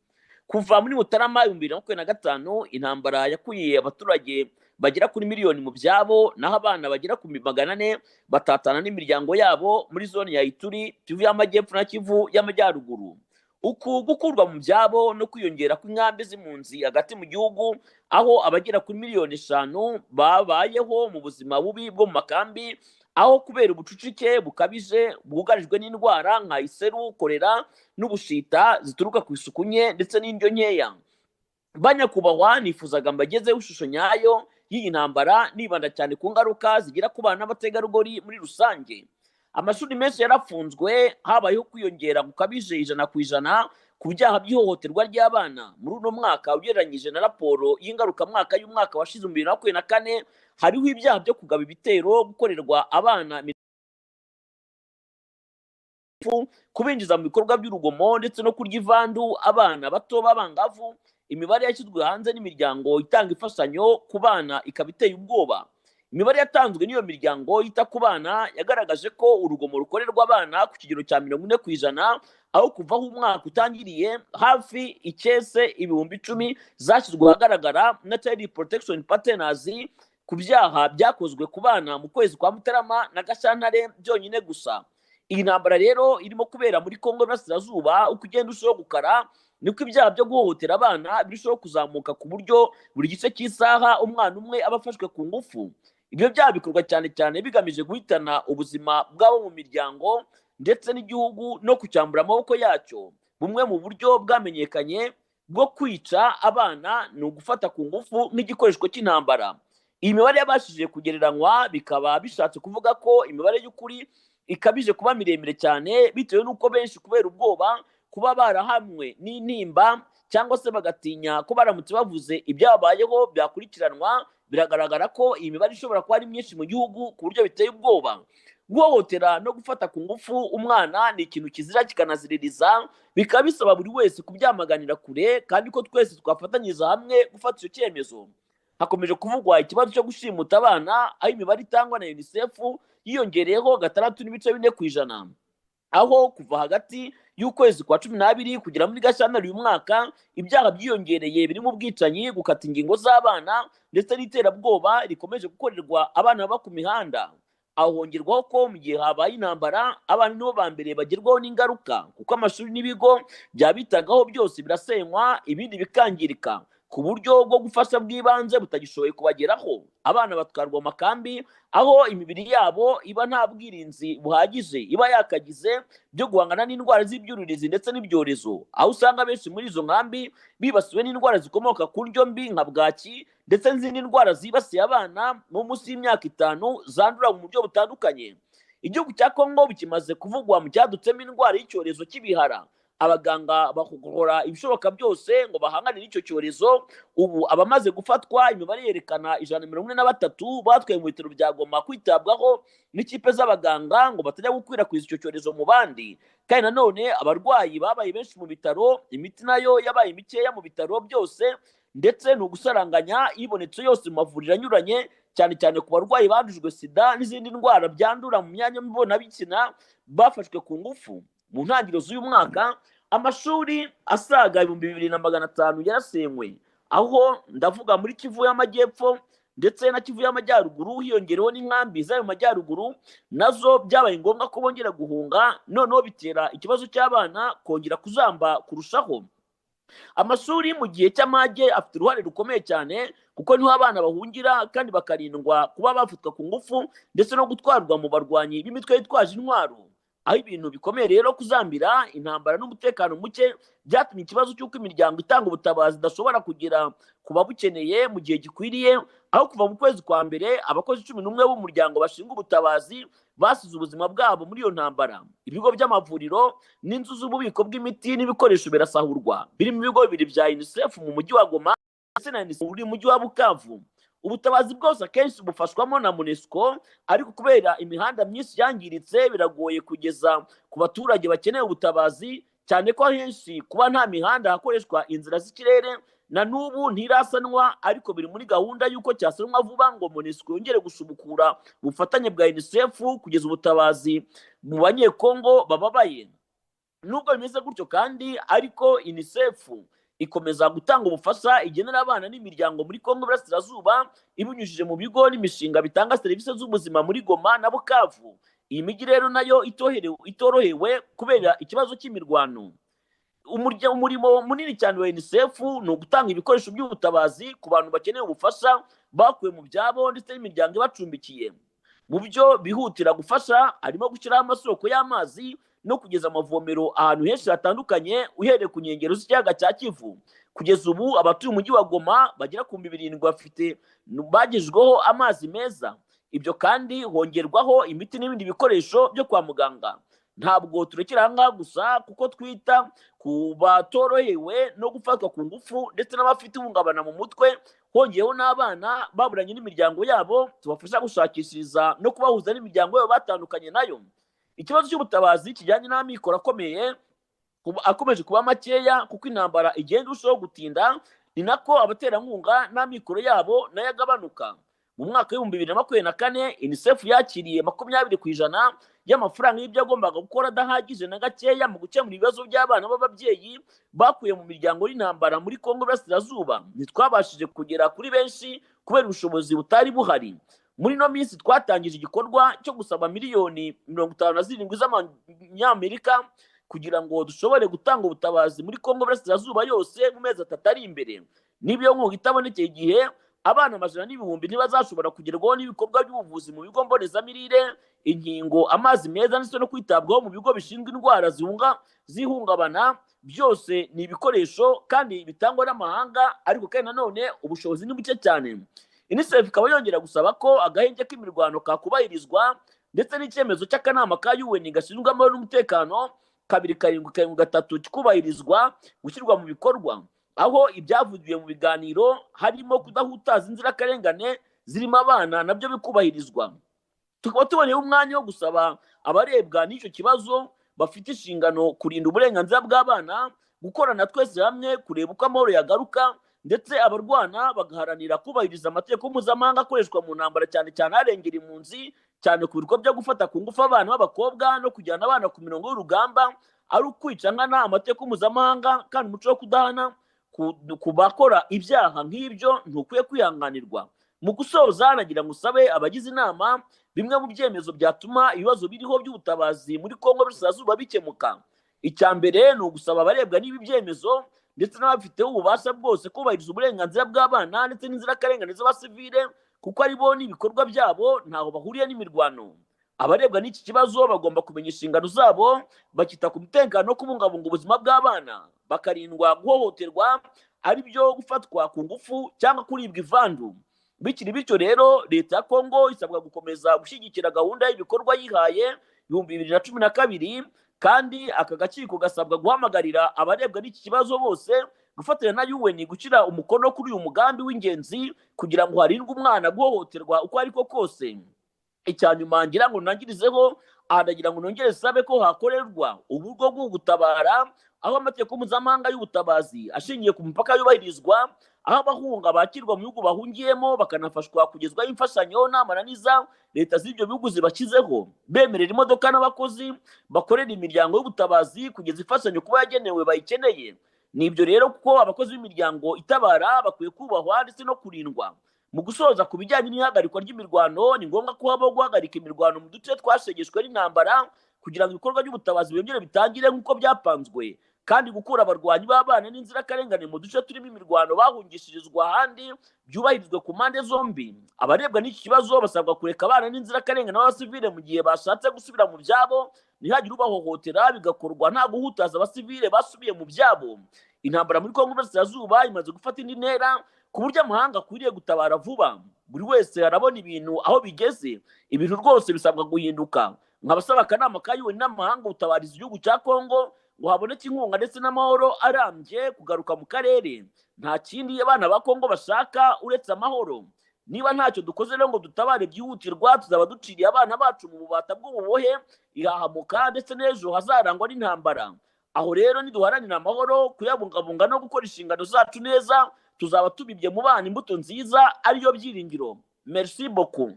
Kuva muri Mutarama 2025 intambara yakuye abaturage bagera kuri miliyoni mu byabo naho abana bagera ku 400 batatana n'imiryango yabo muri zone ya Ituri, Kivu y'Amajyepfo na Kivu y'Amajyaruguru. Uku gukurwa mu byabo no kwiyongera kw'inkambi z'impunzi hagati mu gihugu aho abagera kuri miliyoni 5 babayeho mu buzima bubi bwo mu makambi aho kubera ubucucike bukabije bwugarijwe n'indwara nka iseru, kolera n'ubushita zituruka ku isuku nke ndetse n'indyo nkeya. Banyakubahwa nifuzaga mbagezeho ishusho nyayo y'iyi ntambara nibanda cyane ku ngaruka zigira ku bana n'abategarugori muri rusange. Amashuri menshi yarafunzwe, habayeho kwiyongera gukabije 100% ku byaha by'ihohoterwa ry'abana muri uno mwaka ugereranyije na raporo y'ingaruka mwaka y'umwaka washize 2024. Hariho ibyaha byo kugaba ibitero gukorerwa abana kubinjiza mu bikorwa by'urugomo ndetse no kurya ivandu abana bato b'abangavu. Imibare yashyizwe hanze n'imiryango itanga imfashanyo ku bana ikaba iteye ubwoba. Imibare yatanzwe n'iyo miryango yita ku bana yagaragaje ko urugomo rukorerwa abana ku kigero cya 40% aho kuva aho umwaka utangiriye hafi ikese 10,000 zashyizwe ahagaragara na Child Protection Partners ku byaha byakozwe ku bana mu kwezi kwa Mutarama na Gashyantare byonyine gusa. Iyi ntambara rero irimo kubera muri Kongo Burasirazuba uko igenda urushaho gukara niko ibyaha byo guhohotera abana birushaho kuzamuka ku buryo buri gice cy'isaha umwana umwe aba afashwe ku ngufu. Ibyo byaha bikorwa cyane cyane bigamije guhitana ubuzima bw'abo mu miryango ndetse n'igihugu no kucyambura amaboko yacyo. Bumwe mu buryo bwamenyekanye bwo kwica abana ni ugufata ku ngufu nk'igikoresho cy'intambara. Iyi mibare yabashije kugereranywa bikaba bishatse kuvuga ko imibare y'ukuri ikabije kuba miremire cyane bitewe n'uko benshi kubera ubwoba kuba barahamwe n'intimba cyangwa se bagatinya ko baramutse bavuze ibyabayeho byakurikiranwa. Biragaragara ko iyi mibare ishobora kuba ari myinshi mu gihugu ku buryo biteye ubwoba. Guhohotera no gufata ku ngufu umwana ni ikintu kizira kikanaziririza, bikaba bisaba buri wese kubyamaganira kure kandi ko twese twafatanyiriza hamwe gufata icyo cyemezo. Hakomeje kuvugwa ikibazo cyo gushimuta abana aho imibare itangwa na UNICEF yiyongereyeho 6.4%, aho kuva hagati y'ukwezi kwa 12 kugera muri Gashyantare uyu mwaka ibyaha byiyongereye birimo ubwicanyi, gukata ingingo z'abana ndetse n'iterabwoba rikomeje gukorerwa abana baba ku mihanda. Aho hongerwaho ko mu gihe habaye intambara abana nibo ba mbere bagerwaho n'ingaruka kuko amashuri n'ibigo byabitagaho byose birasenywa ibindi bikangirika ku buryo bwo gufasha bw'ibanze butagishoboye kubageraho. Abana batwarwa mu makambi aho imibiri yabo iba nta bwirinzi buhagije iba yakagize byo guhangana n'indwara z'ibyuririzi ndetse n'ibyorezo, aho usanga benshi muri izo nkambi bibasiwe n'indwara zikomoka ku ndyo mbi nka bwaki ndetse n'izindi ndwara zibasiye abana mu munsi y'imyaka 5 zandura mu buryo butandukanye. Igihugu cya Kongo bikimaze kuvugwa mu cyadutsemo indwara y'icyorezo cy'ibihara abaganga bakora ibishoboka byose ngo bahangane n'icyo cyorezo. Ubu abamaze gufatwa imibare yerekana 143 batwaye mu bitaro bya Goma kwitabwaho n'ikipe z'abaganga ngo batajya gukwirakwiza icyo cyorezo mu bandi. Kandi nanone abarwayi babaye benshi mu bitaro, imiti nayo yabaye mikeya mu bitaro byose, ndetse ni ugusaranganya ibonetse yose mu mavuriro anyuranye, cyane cyane ku barwayi bandujwe sida n'izindi ndwara byandura mu myanya mbonabitsina bafashwe ku ngufu. Mu ntangiriro z'uyu mwaka amashuri asaga 2500 yarasenywe, aho ndavuga muri Kivu y'Amajyepfo ndetse na Kivu y'Amajyaruguru, hiyongereho n'inkambi z'ayo majyaruguru nazo byabaye ngombwa ko bongera guhunga, noneho bitera ikibazo cy'abana kongera kuzamba kurushaho. Amashuri mu gihe cy'amage afite uruhare rukomeye cyane, kuko niho abana bahungira kandi bakarindwa kuba bafatwa ku ngufu ndetse no gutwarwa mu barwanyi b'imitwe yitwaje intwaro. Aho ibintu bikomeye rero kuzambira intambara n'umutekano muke byatumye ikibazo cy'uko imiryango itanga ubutabazi idashobora kugera ku babukeneye mu gihe gikwiriye, aho kuva mu kwezi kwa mbere abakozi 11 b'umuryango bashinga ubutabazi basize ubuzima bwabo muri iyo ntambara. Ibigo by'amavuriro n'inzu z'ububiko bw'imiti n'ibikoresho birasahurwa, birimo ibigo bibiri bya UNICEF mu mujyi wa Goma ndetse na UNICEF mu mujyi wa Bukavu. Ubutabazi bwose akenshi bufashwamo na MONUSCO, ariko kubera imihanda myinshi yangiritse biragoye kugeza ku baturage bakeneye ubutabazi, cyane ko ahenshi kuba nta mihanda hakoreshwa inzira z'ikirere na n'ubu ntirasanwa, ariko biri muri gahunda y'uko cyasanwa vuba ngo MONUSCO yongere gusubukura ubufatanye bwa UNICEF kugeza ubutabazi mu banyekongo bababaye. Nubwo bimeze gutyo kandi, ariko UNICEF ikomeza gutanga ubufasha igenera abana n'imiryango muri Kongo Burasirazuba ibinyujije mu bigo n'imishinga bitanga serivisi z'ubuzima muri Goma na Bukavu. Iyi migi rero nayo itorohewe kubera ikibazo cy'imirwano. Umurimo munini cyane wa UNICEF ni ugutanga ibikoresho by'ubutabazi ku bantu bakeneye ubufasha bakuwe mu byabo ndetse n'imiryango ibacumbikiye. Mu byo bihutira gufasha harimo gushyiraho amasoko y'amazi no kugeza amavomero ahantu henshi hatandukanye uhereye ku nkengero z'ikiyaga cya Kivu. Kugeza ubu abatuye umujyi wa Goma bagera ku 700 bagejweho amazi meza. Ibyo kandi hongerwaho imiti n'ibindi bikoresho byo kwa muganga. Ntabwo turekera aha gusa, kuko twita ku batorohewe no gufatwa ku ngufu ndetse n'abafite ihungabana mu mutwe, hongeyeho n'abana baburanye n'imiryango yabo, tubafasha gushakishiriza no kubahuza n'imiryango yabo batandukanye nayo. Ikibazo cy'ubutabazi kijyanye n'amikoro akomeje kuba makeya, kuko intambara igenda irushaho gutinda, ni nako abaterankunga n'amikoro yabo nayo agabanuka. Mu mwaka wa 2024 UNICEF yakiriye 20% y'amafaranga y'ibyo agombaga gukora adahagije na gakeya mu gukemura ibibazo by'abana b'ababyeyi bakuye mu miryango y'intambara muri Kongo Burasirazuba. Ntitwabashije kugera kuri benshi kubera ubushobozi butari buhari. Muri no minsi twatangije igikorwa cyo gusaba miliyoni 57 z'amanyamerika kugira ngo dushobore gutanga ubutabazi muri Kongo Burasirazuba yose mu mezi 3 ari imbere. Nibyo nkunga itabonekeye igihe, abana amajana n'ibihumbi ntibazashobora kugerwaho n'ibikorwa by'ubuvuzi mu bigo mbonezamirire, inkingo, amazi meza ndetse no kwitabwaho mu bigo bishinzwe indwara zihungabana. Byose ni ibikoresho kandi bitangwa n'amahanga, ariko kandi nanone ubushobozi ni buke cyane. UNICEF ikaba yongera gusaba ko agahenge k'imirwano kakubahirizwa, ndetse n'icyemezo cy'akanama ka UN gashinzwe amahoro n'umutekano 2773 kikubahirizwa gushyirwa mu bikorwa, aho ibyavugiwe mu biganiro harimo kudahutaza inzirakarengane zirimo abana nabyo bikubahirizwa. Tukaba tuboneye umwanya wo gusaba abarebwa n'icyo kibazo bafite inshingano kurinda uburenganzira bw'abana, gukorana twese hamwe kureba uko amahoro yagaruka, ndetse abarwana bagaharanira kubahiriza amategeko mpuzamahanga akoreshwa mu ntambara, cyane cyane harengera impunzi, cyane ku bikorwa byo gufata ku ngufu abana b'abakobwa no kujyana abana ku mirongo y'urugamba, ari ukwica nkana amategeko mpuzamahanga. Kandi umuco wo kudahana ku bakora ibyaha nk'ibyo ntukwiye kwihanganirwa. Mu gusoza nagira ngo usabe abagize inama bimwe mu byemezo byatuma ibibazo biriho by'ubutabazi muri Kongo Burasirazuba bikemuka. Icya mbere ni ugusaba abarebwa n'ibi byemezo ndetse n'abafiteho ububasha bwose kubahiriza uburenganzira bw'abana ndetse n'inzirakarengane z'abasivile, kuko ari bo n'ibikorwa byabo ntaho bahuriye n'imirwano. Abarebwa n'iki kibazo bagomba kumenya inshingano zabo, bakita ku mutekano no kubungabunga ubuzima bw'abana, bakarindwa guhohoterwa, ari byo gufatwa ku ngufu cyangwa kuribwa ivandu. Bikiri bityo rero, leta ya Kongo isabwa gukomeza gushyigikira gahunda y'ibikorwa yihaye 2012 kandi aka gakiko gasabwa guhamagarira abarebwa n'iki kibazo bose gufatanya na UN gushyira umukono kuri uyu mugambi w'ingenzi kugira ngo harindwe umwana guhohoterwa uko ariko kose. Icya nyuma ngira ngo nangirizeho nagira ngo nongere sabe ko hakorerwa uburyo bwo gutabara, aho amategeko mpuzamahanga y'ubutabazi ashingiye ku mipaka yubahirizwa, aho abahunga bakirwa mu bihugu bahungiyemo bakanafashwa kugezwaho imfashanyo n'amananiza leta z'ibyo bihugu zibashyizeho, bemerera imodoka n'abakozi bakorera imiryango y'ubutabazi kugeza imfashanyo kuba yagenewe bayikeneye. Nibyo rero kuko abakozi b'imiryango itabara bakwiye kubahwa ndetse no kurindwa. Mu gusoza ku bijyanye n'ihagarikwa ry'imirwano, ni ngombwa ko habaho guhagarika imirwano mu duce twashegeshwe n'intambara kugira ngo ibikorwa by'ubutabazi byongere bitangire nk'uko byapanzwe, kandi gukura abarwanyi b'abana n'inzirakarengane mu duce turimo imirwano bahungishirizwa ahandi byubahirizwe ku mpande zombi. Abarebwa n'iki kibazo basabwa kureka abana n'inzirakarengane n'abasivile mu gihe bashatse gusubira mu byabo, ntihagire ubahohotera, bigakorwa nta guhutaza abasivile basubiye mu byabo. Intambara muri Kongo y'Iburasirazuba imaze gufata indi ntera ku buryo amahanga akwiriye gutabara vuba. Buri wese arabona ibintu aho bigeze, ibintu rwose bisabwa guhinduka. Nkabasaba akanama ka UN n'amahanga gutabariza igihugu cya Kongo ngo haboneke inkunga ndetse n'amahoro arambye kugaruka mu karere. Nta kindi abana ba Kongo bashaka uretse amahoro. Niba ntacyo dukoze rero ngo dutabare byihutirwa, tuzaba duciriye abana bacu mu bubata bw'ububohe, ihahamuka ndetse n'ejo hazarangwa n'intambara. Aho rero niduharanira amahoro, kuyabungabunga no gukora inshingano zacu neza, tuzaba tubibye mu bana imbuto nziza ariyo byiringiro. Merci beaucoup.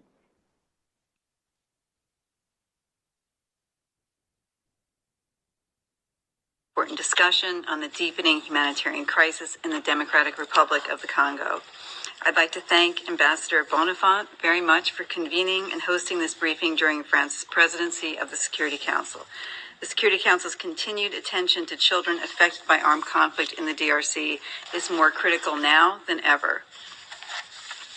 Important discussion on the deepening humanitarian crisis in the Democratic Republic of the Congo. I'd like to thank Ambassador Bonifant very much for convening and hosting this briefing during France's presidency of the Security Council. The Security Council's continued attention to children affected by armed conflict in the DRC is more critical now than ever.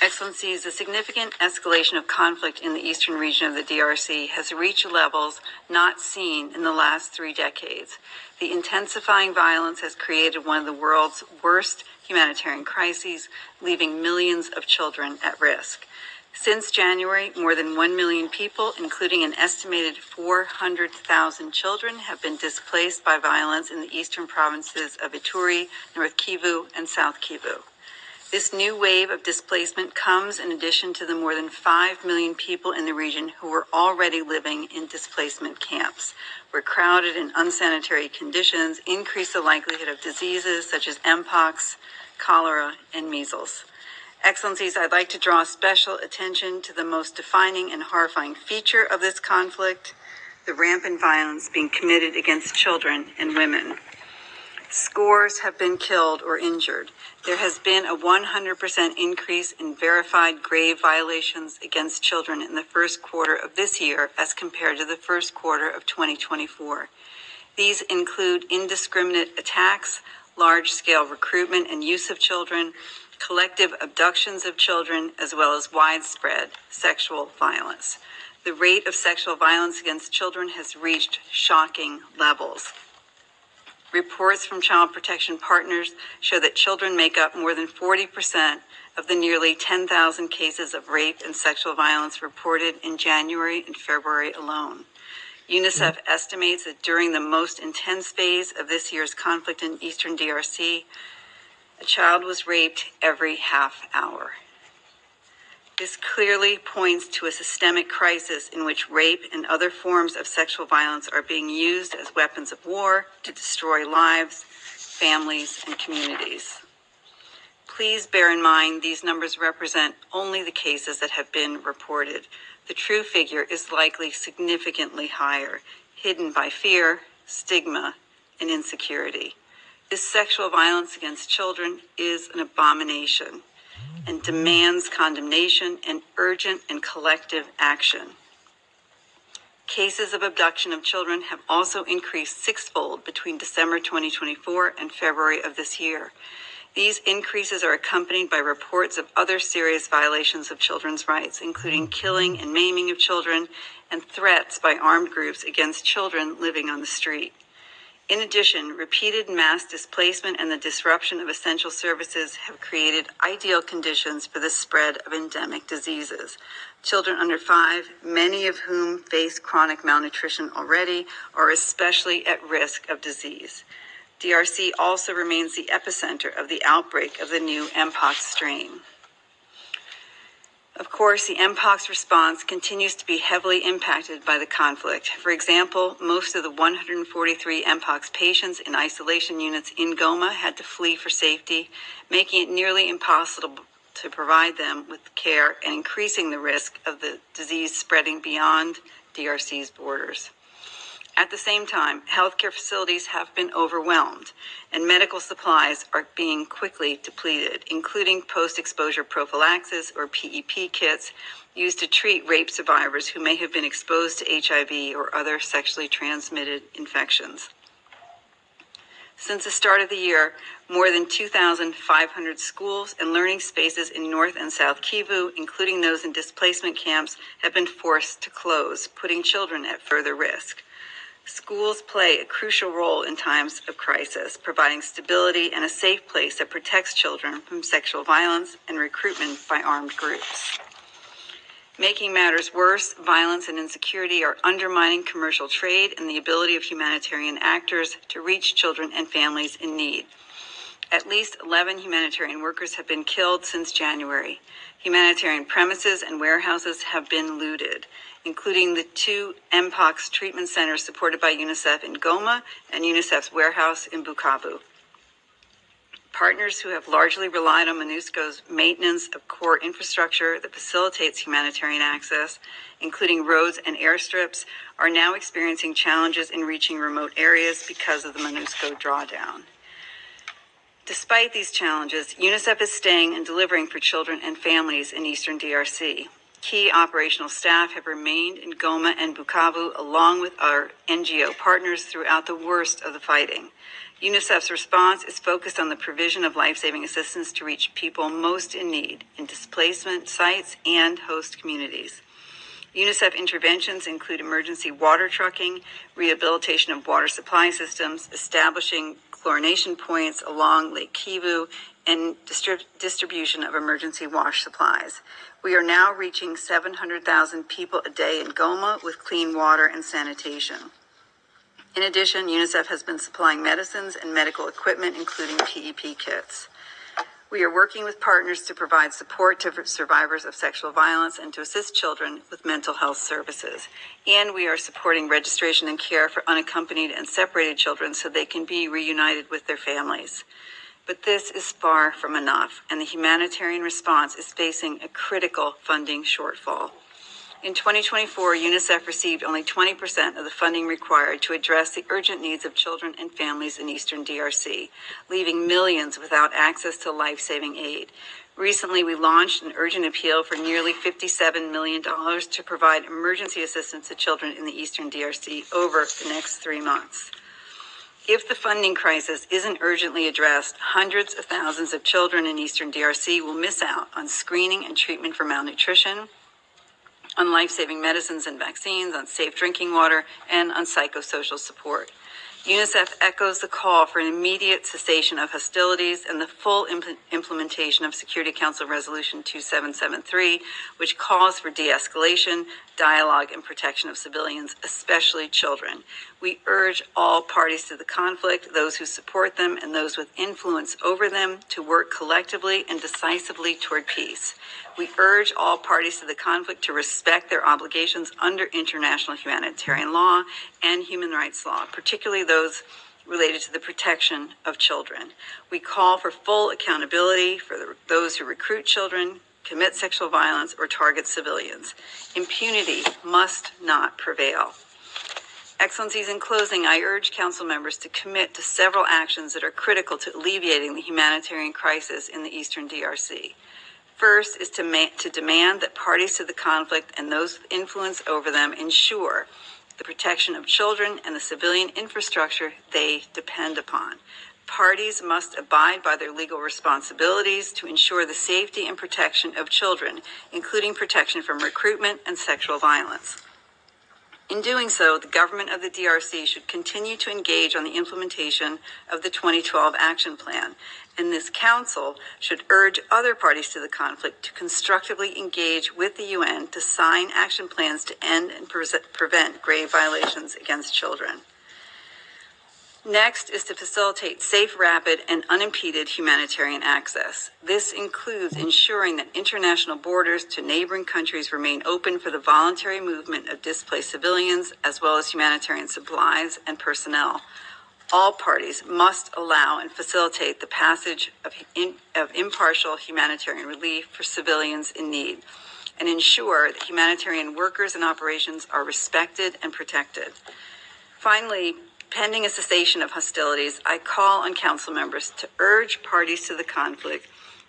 Excellencies, the significant escalation of conflict in the eastern region of the DRC has reached levels not seen in the last 3 decades. The intensifying violence has created one of the world's worst humanitarian crises, leaving millions of children at risk. Since January, more than 1 million people, including an estimated 400,000 children, have been displaced by violence in the eastern provinces of Ituri, North Kivu, and South Kivu. This new wave of displacement comes in addition to the more than 5 million people in the region who were already living in displacement camps, where crowded and unsanitary conditions increase the likelihood of diseases such as mpox, cholera, and measles. Excellencies, I'd like to draw special attention to the most defining and horrifying feature of this conflict, the rampant violence being committed against children and women. Scores have been killed or injured. There has been a 100% increase in verified grave violations against children in the first quarter of this year as compared to the first quarter of 2024. These include indiscriminate attacks, large-scale recruitment and use of children, collective abductions of children, as well as widespread sexual violence. The rate of sexual violence against children has reached shocking levels. Reports from child protection partners show that children make up more than 40% of the nearly 10,000 cases of rape and sexual violence reported in January and February alone. UNICEF estimates that during the most intense phase of this year's conflict in eastern DRC, a child was raped every half hour. This clearly points to a systemic crisis in which rape and other forms of sexual violence are being used as weapons of war to destroy lives, families, and communities. Please bear in mind these numbers represent only the cases that have been reported. The true figure is likely significantly higher, hidden by fear, stigma, and insecurity. This sexual violence against children is an abomination and demands condemnation and urgent and collective action. Cases of abduction of children have also increased 6-fold between December 2024 and February of this year. These increases are accompanied by reports of other serious violations of children's rights, including killing and maiming of children and threats by armed groups against children living on the street. In addition, repeated mass displacement and the disruption of essential services have created ideal conditions for the spread of endemic diseases. Children under 5, many of whom face chronic malnutrition already, are especially at risk of disease. DRC also remains the epicenter of the outbreak of the new Mpox strain. Of course, the Mpox response continues to be heavily impacted by the conflict. For example, most of the 143 Mpox patients in isolation units in Goma had to flee for safety, making it nearly impossible to provide them with care and increasing the risk of the disease spreading beyond DRC's borders. At the same time, healthcare facilities have been overwhelmed, and medical supplies are being quickly depleted, including post-exposure prophylaxis, or PEP kits, used to treat rape survivors who may have been exposed to HIV or other sexually transmitted infections. Since the start of the year, more than 2,500 schools and learning spaces in North and South Kivu, including those in displacement camps, have been forced to close, putting children at further risk. Schools play a crucial role in times of crisis, providing stability and a safe place that protects children from sexual violence and recruitment by armed groups. Making matters worse, violence and insecurity are undermining commercial trade and the ability of humanitarian actors to reach children and families in need. At least 11 humanitarian workers have been killed since January. Humanitarian premises and warehouses have been looted, including the 2 Mpox treatment centers supported by UNICEF in Goma and UNICEF's warehouse in Bukavu. Partners who have largely relied on MONUSCO's maintenance of core infrastructure that facilitates humanitarian access, including roads and airstrips, are now experiencing challenges in reaching remote areas because of the MONUSCO drawdown. Despite these challenges, UNICEF is staying and delivering for children and families in eastern DRC. Key operational staff have remained in Goma and Bukavu, along with our NGO partners throughout the worst of the fighting. UNICEF's response is focused on the provision of life-saving assistance to reach people most in need in displacement sites and host communities. UNICEF interventions include emergency water trucking, rehabilitation of water supply systems, establishing chlorination points along Lake Kivu, and distribution of emergency wash supplies. We are now reaching 700,000 people a day in Goma with clean water and sanitation. In addition, UNICEF has been supplying medicines and medical equipment, including PEP kits. We are working with partners to provide support to survivors of sexual violence and to assist children with mental health services. And we are supporting registration and care for unaccompanied and separated children so they can be reunited with their families. But this is far from enough, and the humanitarian response is facing a critical funding shortfall. In 2024, UNICEF received only 20% of the funding required to address the urgent needs of children and families in eastern DRC, leaving millions without access to life-saving aid. Recently, we launched an urgent appeal for nearly $57 million to provide emergency assistance to children in the eastern DRC over the next 3 months. If the funding crisis isn't urgently addressed, hundreds of thousands of children in eastern DRC will miss out on screening and treatment for malnutrition, on life-saving medicines and vaccines, on safe drinking water, and on psychosocial support. UNICEF echoes the call for an immediate cessation of hostilities and the full implementation of Security Council Resolution 2773, which calls for de-escalation, dialogue, and protection of civilians, especially children. We urge all parties to the conflict, those who support them and those with influence over them, to work collectively and decisively toward peace. We urge all parties to the conflict to respect their obligations under international humanitarian law and human rights law, particularly those related to the protection of children. We call for full accountability for those who recruit children, commit sexual violence, or target civilians. Impunity must not prevail. Excellencies, in closing, I urge Council members to commit to several actions that are critical to alleviating the humanitarian crisis in the eastern DRC. First is to demand that parties to the conflict and those with influence over them ensure the protection of children and the civilian infrastructure they depend upon. Parties must abide by their legal responsibilities to ensure the safety and protection of children, including protection from recruitment and sexual violence. In doing so, the government of the DRC should continue to engage on the implementation of the 2012 Action Plan, and this council should urge other parties to the conflict to constructively engage with the UN to sign action plans to end and prevent grave violations against children. Next is to facilitate safe, rapid, and unimpeded humanitarian access. This includes ensuring that international borders to neighboring countries remain open for the voluntary movement of displaced civilians, as well as humanitarian supplies and personnel. All parties must allow and facilitate the passage of impartial humanitarian relief for civilians in need, and ensure that humanitarian workers and operations are respected and protected. Finally, pending a cessation of hostilities, I call on council members to urge parties to the conflict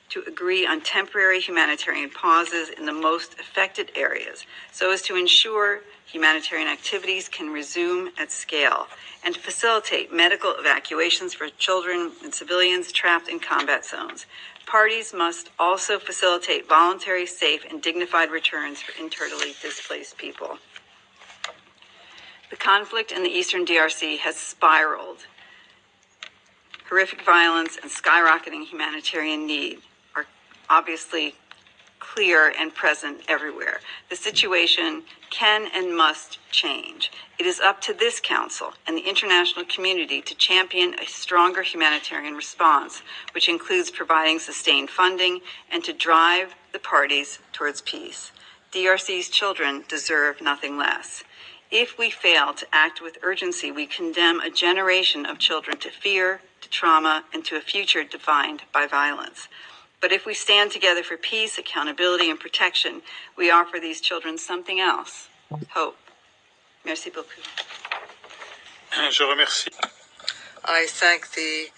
to agree on temporary humanitarian pauses in the most affected areas so as to ensure humanitarian activities can resume at scale, and to facilitate medical evacuations for children and civilians trapped in combat zones. Parties must also facilitate voluntary, safe, and dignified returns for internally displaced people. The conflict in the eastern DRC has spiraled. Horrific violence and skyrocketing humanitarian need are obviously clear and present everywhere. The situation can and must change. It is up to this council and the international community to champion a stronger humanitarian response, which includes providing sustained funding and to drive the parties towards peace. DRC's children deserve nothing less. If we fail to act with urgency, we condemn a generation of children to fear, to trauma, and to a future defined by violence. But if we stand together for peace, accountability, and protection, we offer these children something else: hope. Merci beaucoup. Je remercie. I thank the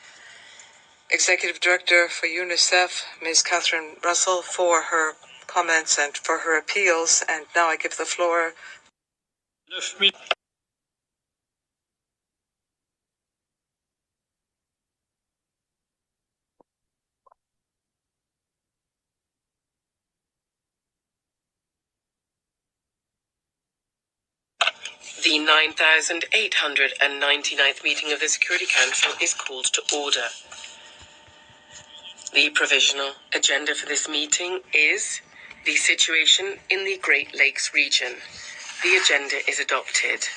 Executive Director for UNICEF, Ms. Catherine Russell, for her comments and for her appeals. And now I give the floor. 9 minutes. The 9,899th meeting of the Security Council is called to order. The provisional agenda for this meeting is the situation in the Great Lakes region. The agenda is adopted.